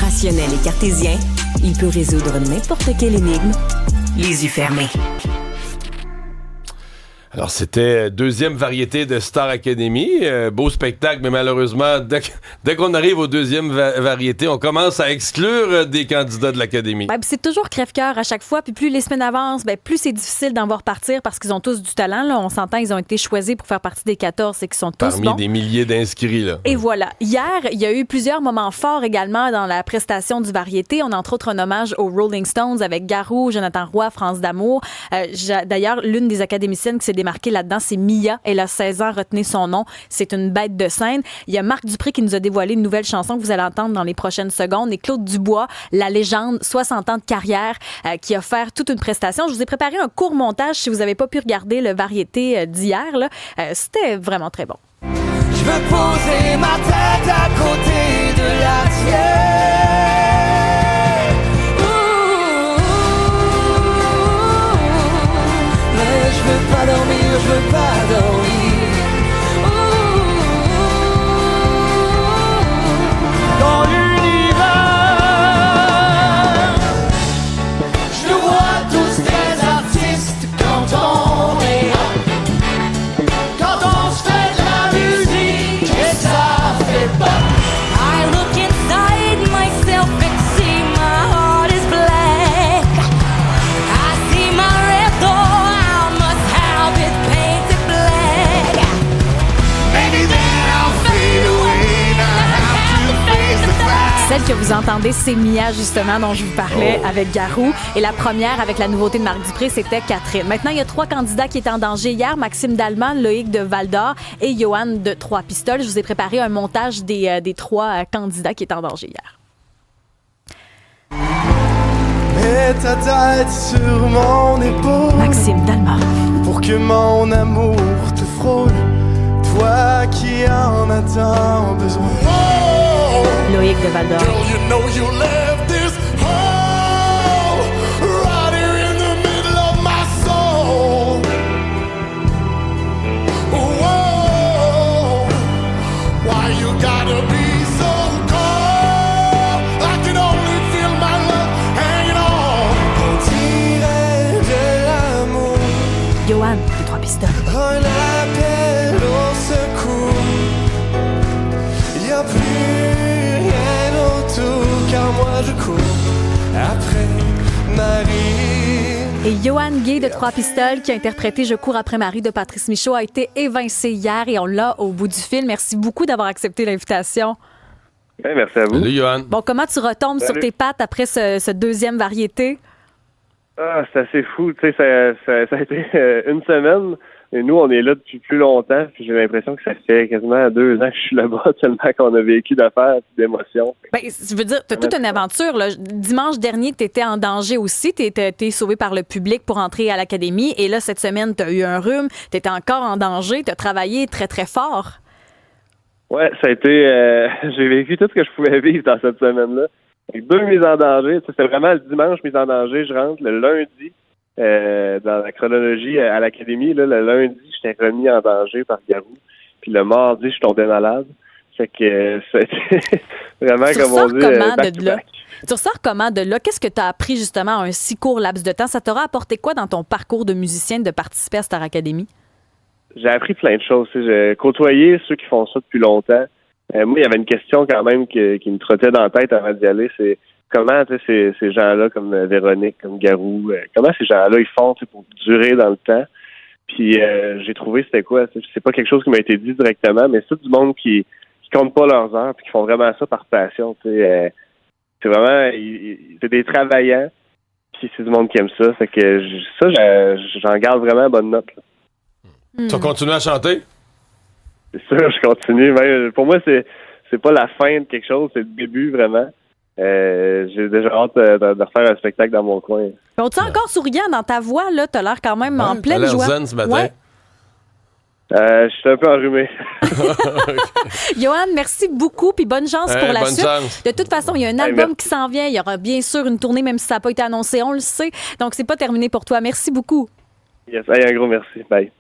Rationnel et cartésien, il peut résoudre n'importe quelle énigme, les yeux fermés. Alors, c'était deuxième variété de Star Academy. Beau spectacle, mais malheureusement, dès qu'on arrive aux deuxième variétés, on commence à exclure des candidats de l'Académie. C'est toujours crève-cœur à chaque fois. Puis plus les semaines avancent, plus c'est difficile d'en voir partir parce qu'ils ont tous du talent. Là. On s'entend, ils ont été choisis pour faire partie des 14 et qu'ils sont tous Parmi bons. des milliers d'inscrits, là. Et voilà. Hier, il y a eu plusieurs moments forts également dans la prestation du variété. On a entre autres un hommage aux Rolling Stones avec Garou, Jonathan Roy, France d'Amour. D'ailleurs, l'une des académiciennes qui s'est démarquée là-dedans, c'est Mia. Elle a 16 ans, retenez son nom. C'est une bête de scène. Il y a Marc Dupré qui nous a dévoilé une nouvelle chanson que vous allez entendre dans les prochaines secondes. Et Claude Dubois, la légende, 60 ans de carrière, qui a fait toute une prestation. Je vous ai préparé un court montage si vous n'avez pas pu regarder le variété d'hier. C'était vraiment très bon. Je veux poser ma tête à côté de la tienne. Mais je veux pas dormir, je veux pas dormir. Dans l'univers, je nous vois tous très artistes quand on est un. Quand on se fait de la musique et ça fait pop. I look inside myself and see my heart is black. I see my red door, I must have it painted black. Maybe then I'll fade away and I have to face the fact. Celle que vous entendez, c'est Mia, justement, dont je vous parlais avec Garou. Et la première, avec la nouveauté de Marc Dupré, c'était Catherine. Maintenant, il y a 3 candidats qui étaient en danger hier. Maxime Dallemand, Loïc de Val-d'Or et Johan de Trois-Pistoles. Je vous ai préparé un montage des 3 candidats qui étaient en danger hier. Mets ta tête sur mon épaule Maxime Dallemand. pour que mon amour te frôle. Toi qui en as tant besoin. Loïc de Val-d'Or. Girl, you know you left this hole right here in the middle of my soul. Whoa, why you gotta be so cold? I can only feel my love hanging on. On dirait de l'amour, Johan de Trois-Pistoles. un appel au secours. Y a plus rien autour, car moi je cours après Marie. Et Johan Gay de Trois-Pistoles, qui a interprété Je cours après Marie de Patrice Michaud, a été évincé hier et on l'a au bout du fil. Merci beaucoup d'avoir accepté l'invitation. Ouais, merci à vous. Salut, Johan. Bon, comment tu retombes sur tes pattes après ce deuxième variété? Ah, c'est assez fou. Tu sais, ça a été une semaine. Et nous, on est là depuis plus longtemps. Puis j'ai l'impression que ça fait quasiment 2 ans que je suis là-bas, tellement qu'on a vécu d'affaires et d'émotions. Je veux dire, tu as toute une aventure. Là. Dimanche dernier, tu étais en danger aussi. Tu été sauvé par le public pour entrer à l'académie. Et là, cette semaine, tu as eu un rhume. Tu étais encore en danger. Tu as travaillé très, très fort. Ouais, ça a été... j'ai vécu tout ce que je pouvais vivre dans cette semaine-là. Avec 2 mises en danger. C'était vraiment le dimanche mise en danger. Je rentre le lundi. Dans la chronologie à l'académie, là, le lundi, j'étais remis en danger par Garou. Puis le mardi, je tombais malade. Fait que c'était vraiment, comme on dit, back to back. Tu ressors comment de là? Qu'est-ce que tu as appris justement en un si court laps de temps? Ça t'aura apporté quoi dans ton parcours de musicien de participer à Star Academy? J'ai appris plein de choses. J'ai côtoyé ceux qui font ça depuis longtemps. Moi, il y avait une question quand même qui me trottait dans la tête avant d'y aller. C'est comment ces gens-là, comme Véronique, comme Garou, comment ces gens-là ils font pour durer dans le temps. Puis j'ai trouvé c'était quoi. C'est pas quelque chose qui m'a été dit directement, mais c'est tout du monde qui compte pas leurs heures puis qui font vraiment ça par passion. C'est vraiment c'est des travaillants. Puis c'est du monde qui aime ça. Fait que j'en garde vraiment bonne note. Là. Tu vas continuer à chanter? C'est sûr, je continue. Mais pour moi, c'est pas la fin de quelque chose, c'est le début vraiment. J'ai déjà hâte de refaire un spectacle dans mon coin. On te sent encore souriant dans ta voix, là. T'as l'air quand même en pleine joie. T'as l'air zen ce matin. Ouais. Je suis un peu enrhumé. Johan, merci beaucoup, puis bonne chance pour la bonne suite. chance. De toute façon, il y a un album qui s'en vient. Il y aura bien sûr une tournée, même si ça n'a pas été annoncé, on le sait. Donc, c'est pas terminé pour toi. Merci beaucoup. Yes, un gros merci. Bye.